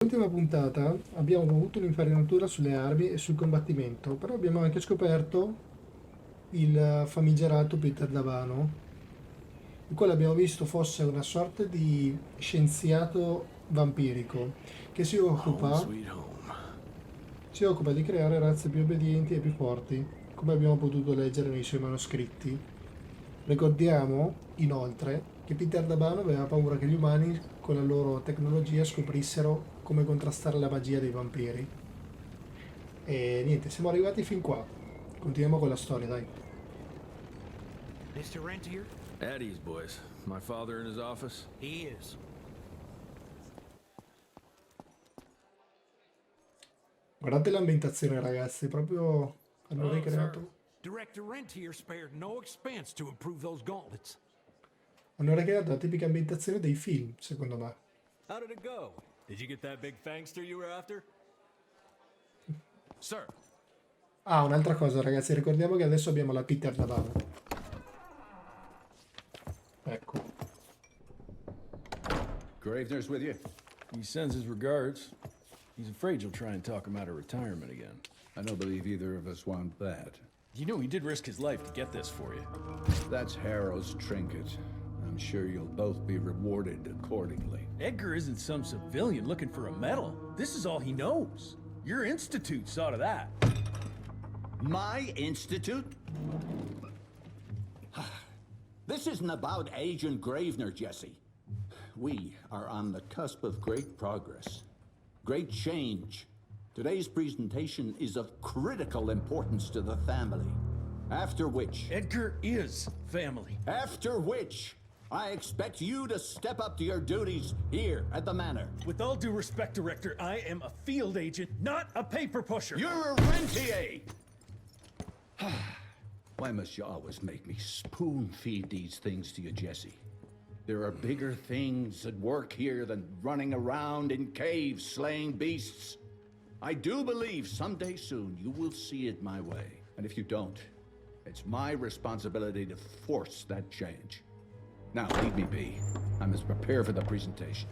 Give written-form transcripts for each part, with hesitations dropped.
Nell'ultima puntata abbiamo avuto un'infarinatura sulle armi e sul combattimento, però abbiamo anche scoperto il famigerato Peter Davano, il quale abbiamo visto fosse una sorta di scienziato vampirico che Home sweet home. si occupa di creare razze più obbedienti e più forti, come abbiamo potuto leggere nei suoi manoscritti. Ricordiamo, inoltre, che Peter Dabano aveva paura che gli umani, con la loro tecnologia, scoprissero come contrastare la magia dei vampiri. E niente, siamo arrivati fin qua. Continuiamo con la storia, dai. Mr. Rentier? At ease, boys. My father in his office? He is. Guardate l'ambientazione, ragazzi, proprio hanno Oh, sir. ricreato, Director Rentier spared no expense to improve those gauntlets. hanno ricreato la tipica ambientazione dei film, secondo me. How did it go? Did you get that big fangster you were after? Sir, Ah, un'altra cosa, ragazzi, ricordiamo che adesso abbiamo la Peter Dabano. Ecco. Gravener's with you? He sends his regards. He's afraid you'll try and talk him out of retirement again. I don't believe either of us want that. You know he did risk his life to get this for you. That's Harrow's trinket. I'm sure you'll both be rewarded accordingly. Edgar isn't some civilian looking for a medal. This is all he knows. Your institute saw to that. My institute? This isn't about Agent Gravener, Jesse. We are on the cusp of great progress, great change. Today's presentation is of critical importance to the family. After which, Edgar is family. after which, I expect you to step up to your duties here at the manor. With all due respect, Director, I am a field agent, not a paper pusher. You're a rentier! Why must you always make me spoon feed these things to you, Jesse? There are bigger things at work here than running around in caves slaying beasts. I do believe someday soon you will see it my way. And if you don't, it's my responsibility to force that change. Now, leave me be. I must prepare for the presentation.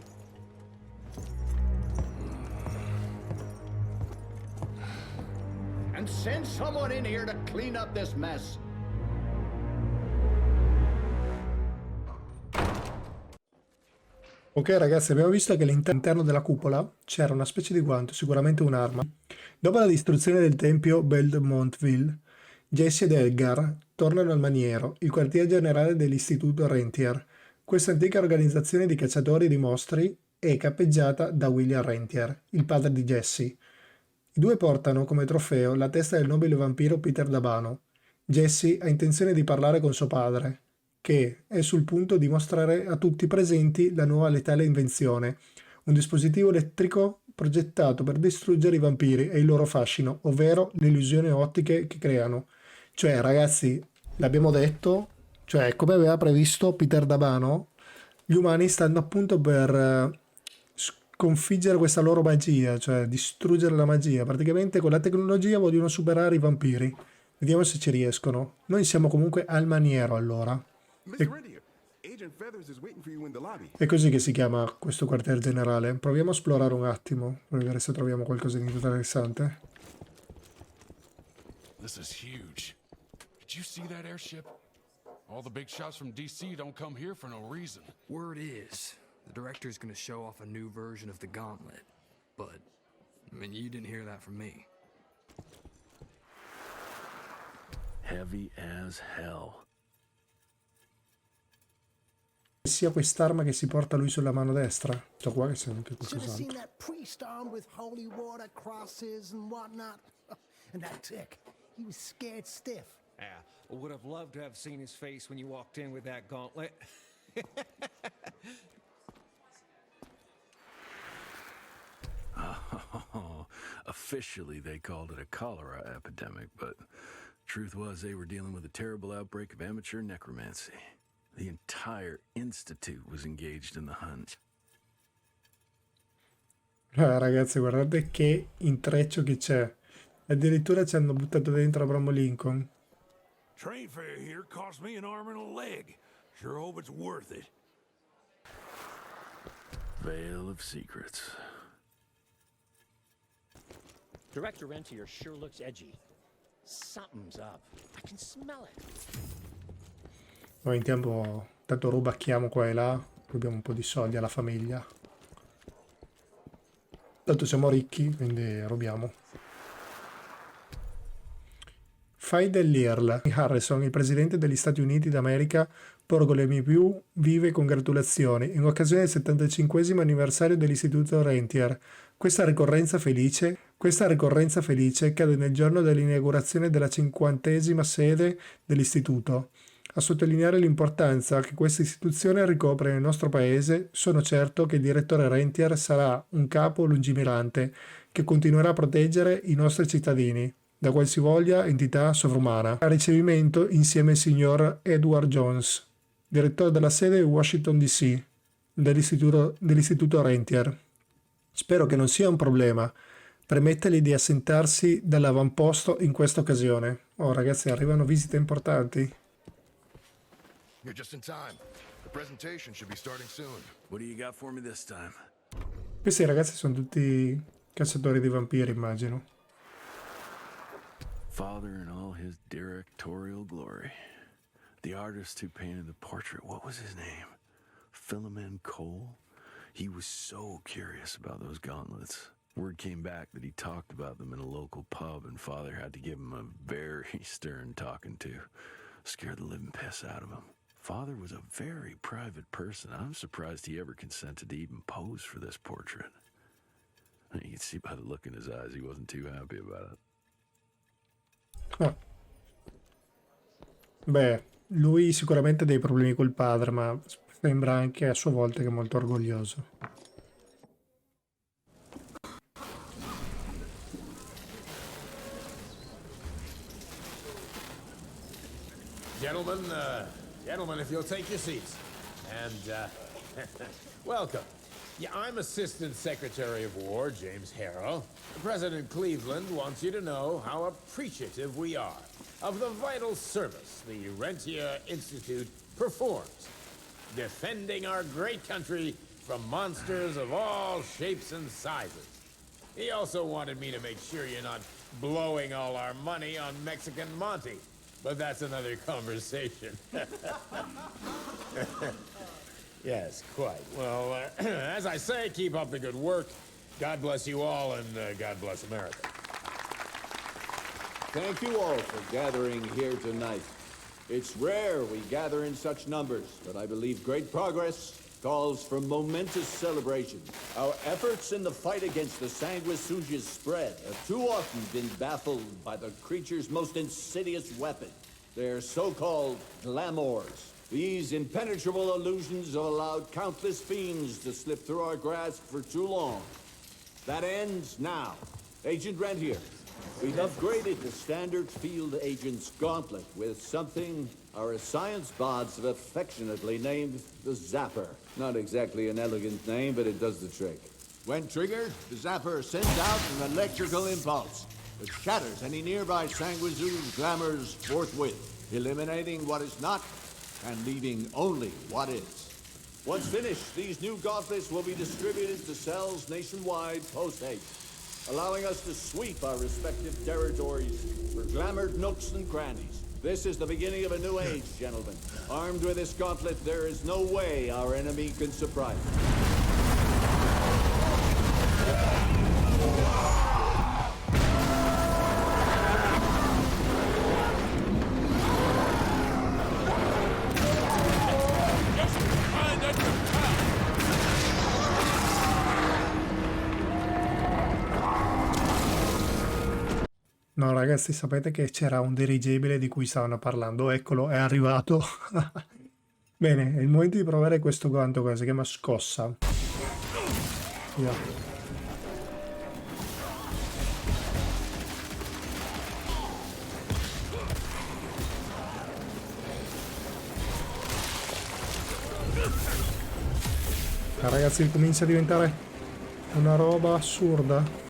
And send someone in here to clean up this mess. Ok ragazzi, abbiamo visto che all'interno della cupola c'era una specie di guanto, sicuramente un'arma. Dopo la distruzione del tempio Belmontville, Jesse ed Edgar tornano al maniero, il quartier generale dell'istituto Rentier. Questa antica organizzazione di cacciatori di mostri è cappeggiata da William Rentier, il padre di Jesse. I due portano come trofeo la testa del nobile vampiro Peter Dabano. Jesse ha intenzione di parlare con suo padre, che è sul punto di mostrare a tutti i presenti la nuova letale invenzione, un dispositivo elettrico progettato per distruggere i vampiri e il loro fascino, ovvero le illusioni ottiche che creano. Cioè, ragazzi, l'abbiamo detto, cioè, come aveva previsto Peter Dabano, gli umani stanno appunto per sconfiggere questa loro magia, cioè distruggere la magia. Praticamente con la tecnologia vogliono superare i vampiri. Vediamo se ci riescono. Noi siamo comunque al maniero allora. Mr. Rentier, Agent Feathers is waiting for you in the lobby. È così che si chiama questo quartier generale. Proviamo a esplorare un attimo, per vedere se troviamo qualcosa di interessante. This is huge. Did you see that airship? All the big shots from DC don't come here for no reason. Word is, the director's gonna show off a new version of the gauntlet. But, I mean, you didn't hear that from me. Heavy as hell. Sia quest'arma che si porta lui sulla mano destra. Sto qua che c'è anche Should have seen qualcos'altro. that priest armed with holy water crosses and whatnot. And that tick, he was scared stiff. yeah, I would have loved to have seen his face when you walked in with that gauntlet. Oh, officially they called it a cholera epidemic, but truth was they were dealing with a terrible outbreak of amateur necromancy. The entire institute was engaged in the hunt. Ragazzi, guardate che intreccio che c'è. Addirittura ci hanno buttato dentro Abramo Lincoln. Train fare here cost me an arm and a leg. Sure hope it's worth it. Veil of secrets. Director Rentier sure looks edgy. Something's up. I can smell it. Noi intanto rubacchiamo qua e là, rubiamo un po' di soldi alla famiglia. Tanto siamo ricchi, quindi rubiamo. Fai dell'Earl Harrison, il presidente degli Stati Uniti d'America, porgo le mie più vive congratulazioni in occasione del 75esimo anniversario dell'Istituto Rentier. Questa ricorrenza felice cade nel giorno dell'inaugurazione della 50esima sede dell'Istituto. A sottolineare l'importanza che questa istituzione ricopre nel nostro paese, sono certo che il direttore Rentier sarà un capo lungimirante che continuerà a proteggere i nostri cittadini da qualsivoglia entità sovrumana. A ricevimento insieme al signor Edward Jones, direttore della sede Washington DC dell'Istituto Rentier. Spero che non sia un problema. Permettergli di assentarsi dall'avamposto in questa occasione. Oh ragazzi, arrivano visite importanti. You're just in time. The presentation should be starting soon. What do you got for me this time? Questi ragazzi sono tutti cacciatori di vampiri, immagino. Father in all his directorial glory. The artist who painted the portrait, what was his name? Philomen Cole? He was so curious about those gauntlets. Word came back that he talked about them in a local pub, and Father had to give him a very stern talking to. Scared the living piss out of him. Father was a very private person. I'm surprised he ever consented to even pose for this portrait. You can see by the look in his eyes he wasn't too happy about it. Ah. Beh, lui sicuramente ha dei problemi col padre, ma sembra anche a sua volta che è molto orgoglioso. Gentlemen, if you'll take your seats. And, welcome. Yeah, I'm Assistant Secretary of War, James Harrow. President Cleveland wants you to know how appreciative we are of the vital service the Rentier Institute performs, defending our great country from monsters of all shapes and sizes. He also wanted me to make sure you're not blowing all our money on Mexican Monty, but that's another conversation. Yes, quite. Well, as I say, keep up the good work. God bless you all, and God bless America. Thank you all for gathering here tonight. It's rare we gather in such numbers, but I believe great progress calls for momentous celebration. Our efforts in the fight against the sanguisuga's spread have too often been baffled by the creature's most insidious weapon, their so-called glamours. These impenetrable illusions have allowed countless fiends to slip through our grasp for too long. That ends now. Agent Rentier, we've upgraded the standard field agent's gauntlet with something our science bots have affectionately named the Zapper. Not exactly an elegant name, but it does the trick. When triggered, the Zapper sends out an electrical impulse that shatters any nearby sanguisuga's glamours forthwith, eliminating what is not and leaving only what is. Once finished, these new gauntlets will be distributed to cells nationwide post-haste, allowing us to sweep our respective territories for glamoured nooks and crannies. This is the beginning of a new age, gentlemen. Armed with this gauntlet, there is no way our enemy can surprise us. No ragazzi, sapete che c'era un dirigibile di cui stavano parlando, eccolo, è arrivato. Bene, è il momento di provare questo guanto qua, si chiama scossa. Via. Ragazzi, comincia a diventare una roba assurda.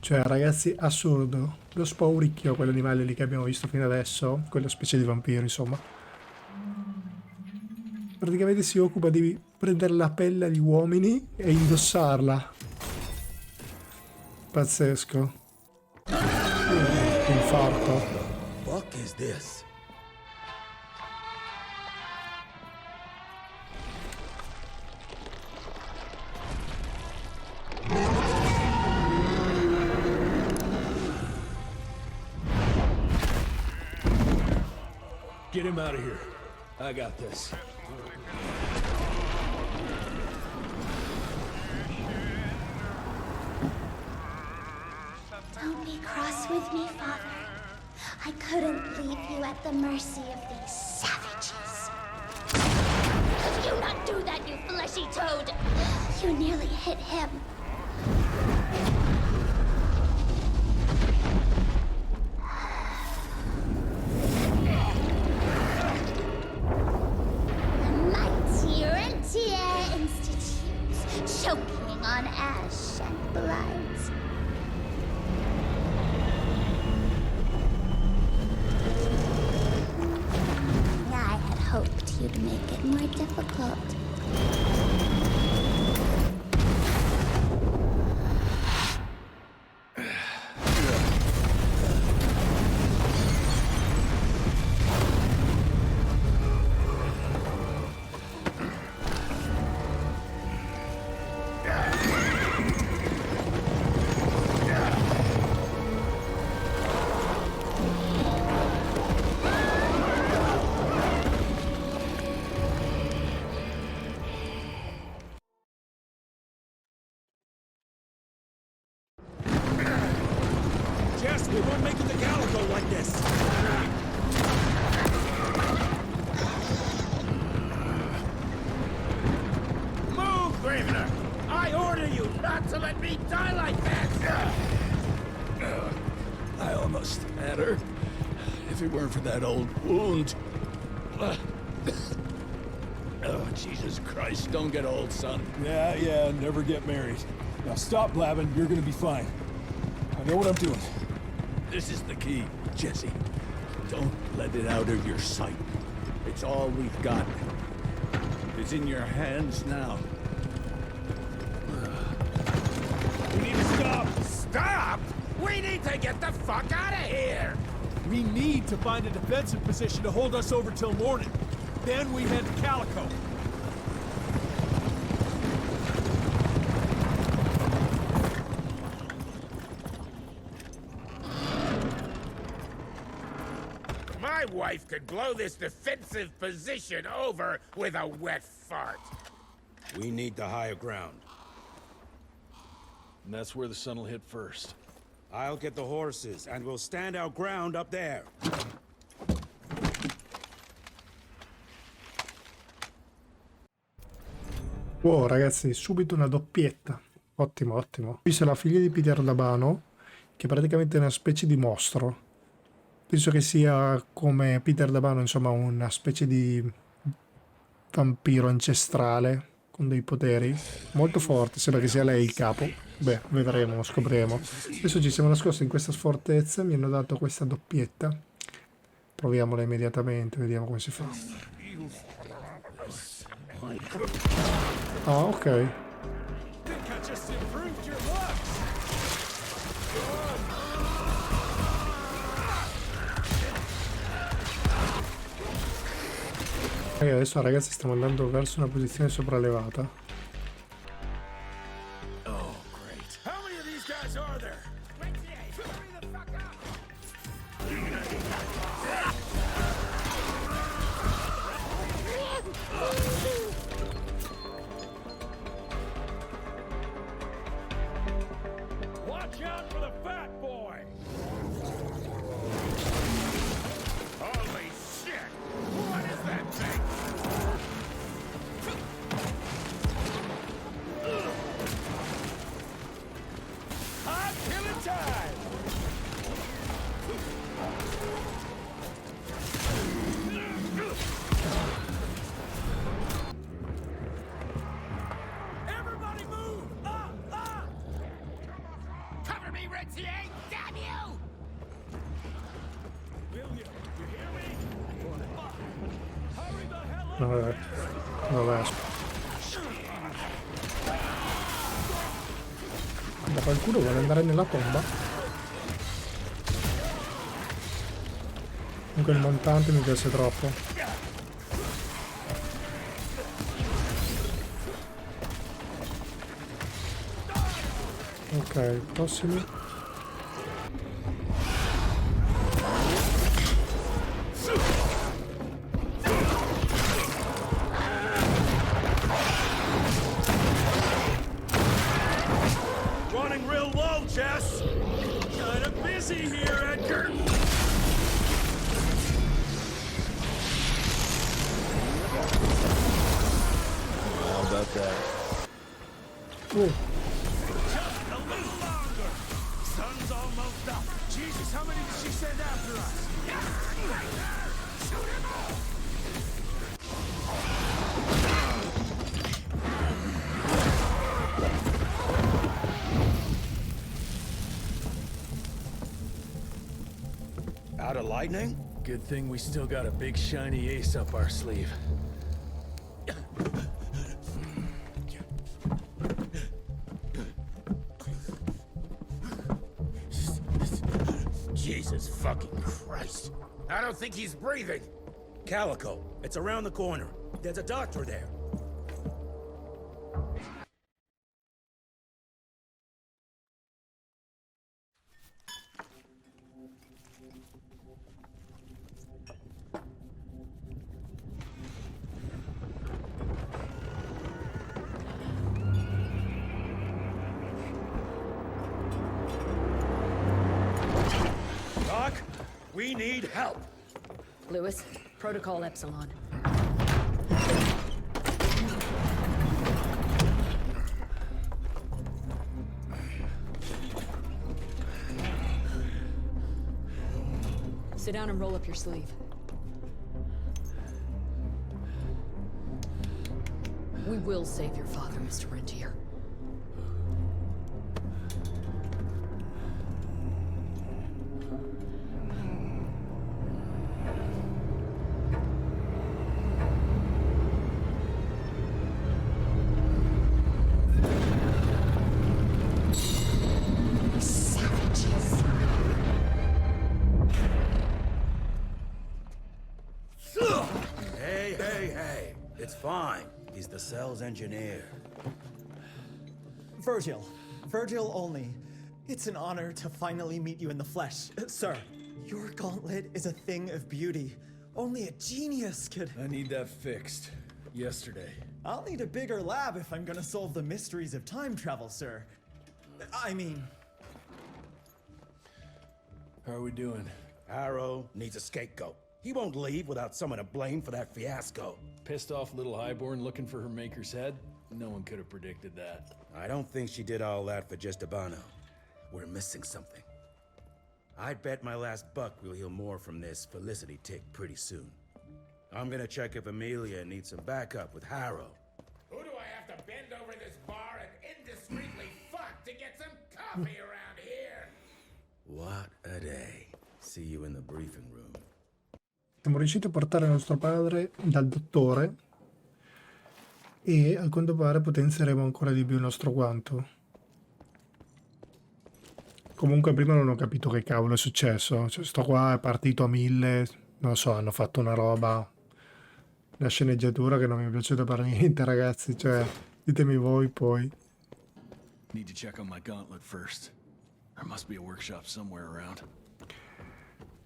Cioè, ragazzi, assurdo. Lo spauricchio, quell'animale lì che abbiamo visto fino adesso, quella specie di vampiro, insomma. praticamente si occupa di prendere la pelle agli uomini e indossarla. Pazzesco. Infarto. Fuck is this? Get him out of here. I got this. Don't be cross with me, Father. I couldn't leave you at the mercy of these savages. Could you not do that, you fleshy toad? You nearly hit him. The mighty Rentier Institute, choking on ash and blood. I had hoped you'd make it more difficult. Jess, we won't make it to Calico like this. Move, Gravener! I order you not to let me die like that! I almost had her. If it weren't for that old wound. Oh, Jesus Christ, don't get old, son. Yeah, never get married. Now stop blabbing, you're gonna be fine. I know what I'm doing. This is the key, Jesse. Don't let it out of your sight. It's all we've got. It's in your hands now. We need to stop! Stop?! We need to get the fuck out of here! We need to find a defensive position to hold us over till morning. Then we head to Calico. My wife could blow this defensive position over with a wet fart. We need the higher ground. And that's where the sun will hit first. I'll get the horses, and we'll stand our ground up there. Wow, ragazzi, subito una doppietta. Ottimo, ottimo. Qui c'è la figlia di Peter Dabano, che praticamente è una specie di mostro. Penso che sia come Peter Dabano, insomma, una specie di vampiro ancestrale con dei poteri molto forte. Sembra che sia lei il capo. Beh, vedremo, scopriremo. Adesso ci siamo nascosti in questa sfortezza, mi hanno dato questa doppietta. Proviamola immediatamente, vediamo come si fa. Ah, ok. E adesso ragazzi stiamo andando verso una posizione sopraelevata. Watch out for the fat boy! Holy shit! What is that thing? I'm killing time! Everybody move! Cover me, Rentier! Damn you! William, you hear me? Hurry the hell up! Vabbè. Vabbè. Da qualcuno vuole andare nella tomba? Comunque il montante mi piace troppo. Ok, prossimo. Running real low, Jess. Kinda busy here, Edgar. How about that? Just a little longer. Sun's almost up. Jesus, how many did she send after us? Shoot him all! Out of lightning? Good thing we still got a big shiny ace up our sleeve. Jesus fucking Christ. I don't think he's breathing. Calico, it's around the corner. There's a doctor there. Doc, we need help. Lewis, Protocol Epsilon. Sit down and roll up your sleeve. We will save your father, Mr. Rentier. Hey. It's fine. He's the cell's engineer. Virgil. Virgil only. It's an honor to finally meet you in the flesh. Sir, your gauntlet is a thing of beauty. Only a genius could... I need that fixed. Yesterday. I'll need a bigger lab if I'm gonna solve the mysteries of time travel, sir. I mean... How are we doing? Arrow needs a scapegoat. He won't leave without someone to blame for that fiasco. Pissed off little highborn looking for her maker's head? No one could have predicted that. I don't think she did all that for just Abano. We're missing something. I'd bet my last buck we'll hear more from this Felicity tick pretty soon. I'm gonna check if Amelia needs some backup with Harrow. Who do I have to bend over this bar and indiscreetly fuck to get some coffee around here? What a day. See you in the briefing room. Siamo riusciti a portare nostro padre dal dottore e a quanto pare potenzieremo ancora di più il nostro guanto. Comunque prima non ho capito che cavolo è successo. Cioè, sto qua è partito a 1000, non so, hanno fatto una roba, una sceneggiatura che non mi è piaciuta per niente, ragazzi. Cioè, ditemi voi poi. Need to check on my gauntlet first. There must be a workshop somewhere around.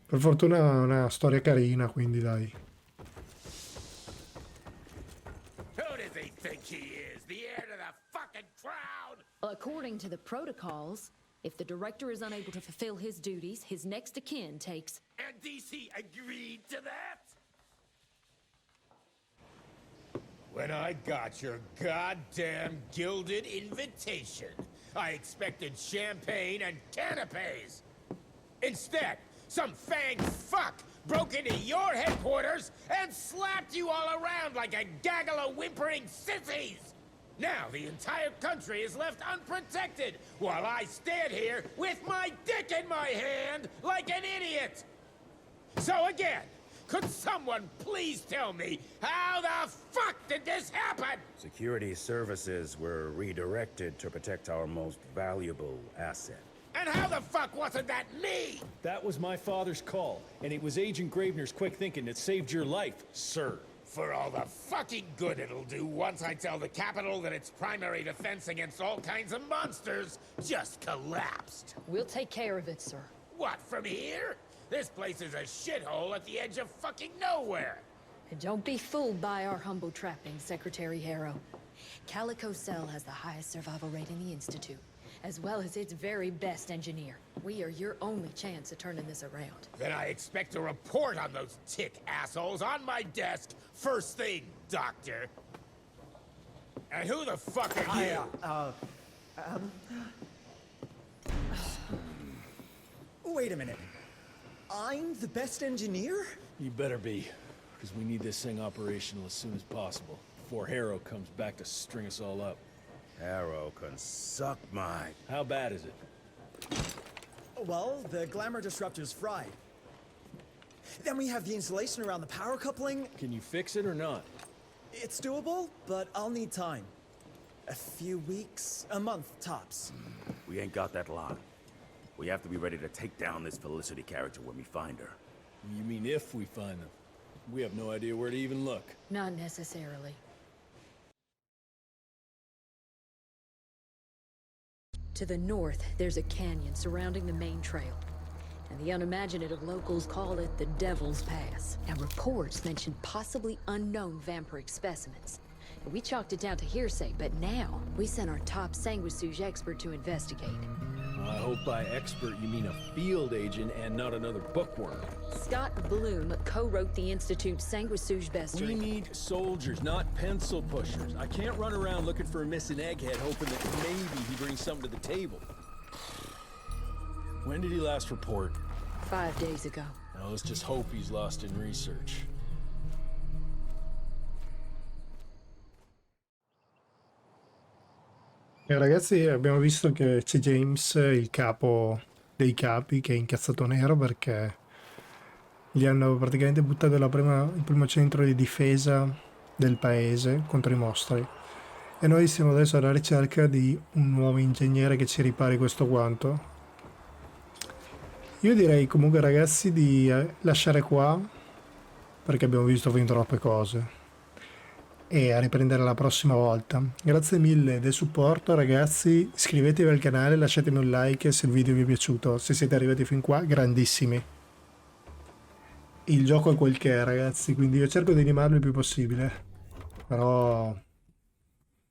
Per fortuna una storia carina, quindi dai. Who does he think he is? The heir to the fucking crown? Well, according to the protocols, if the director is unable to fulfill his duties, his next of kin takes... And DC agreed to that? When I got your goddamn gilded invitation, I expected champagne and canapes. Instead, some fang fuck broke into your headquarters and slapped you all around like a gaggle of whimpering sissies! Now the entire country is left unprotected while I stand here with my dick in my hand like an idiot! So again, Could someone please tell me how the fuck did this happen? Security services were redirected to protect our most valuable asset. And how the fuck wasn't that me? That was my father's call, and it was Agent Gravener's quick thinking that saved your life, sir. For all the fucking good it'll do once I tell the Capitol that its primary defense against all kinds of monsters just collapsed. We'll take care of it, sir. What, from here? This place is a shithole at the edge of fucking nowhere. And don't be fooled by our humble trappings, Secretary Harrow. Calico Cell has the highest survival rate in the Institute, as well as its very best engineer. We are your only chance of turning this around. Then I expect a report on those tick assholes on my desk first thing, Doctor. And who the fuck are you? Wait a minute. I'm the best engineer? You better be, because we need this thing operational as soon as possible, before Harrow comes back to string us all up. Harrow can suck my... How bad is it? Well, the glamour disruptor's fried. Then we have the insulation around the power coupling. Can you fix it or not? It's doable, but I'll need time. A few weeks, a month tops. We ain't got that long. We have to be ready to take down this Felicity character when we find her. You mean if we find them? We have no idea where to even look. Not necessarily. To the north, there's a canyon surrounding the main trail. And the unimaginative locals call it the Devil's Pass. Now, reports mention possibly unknown vampiric specimens. We chalked it down to hearsay, but now we sent our top sanguisuge expert to investigate. I hope by expert you mean a field agent and not another bookworm. Scott Bloom co-wrote the Institute's sanguisuge bestiary. We need soldiers, not pencil pushers. I can't run around looking for a missing egghead hoping that maybe he brings something to the table. When did he last report? 5 days ago. Now let's just hope he's lost in research. Ragazzi, abbiamo visto che c'è James, il capo dei capi, che è incazzato nero perché gli hanno praticamente buttato il primo centro di difesa del paese contro i mostri. E noi siamo adesso alla ricerca di un nuovo ingegnere che ci ripari questo guanto. Io direi comunque, ragazzi, di lasciare qua, perché abbiamo visto fin troppe cose, e a riprendere la prossima volta. Grazie mille del supporto, ragazzi, iscrivetevi al canale, lasciatemi un like se il video vi è piaciuto. Se siete arrivati fin qua, grandissimi. Il gioco è quel che è, ragazzi, quindi io cerco di animarlo il più possibile, però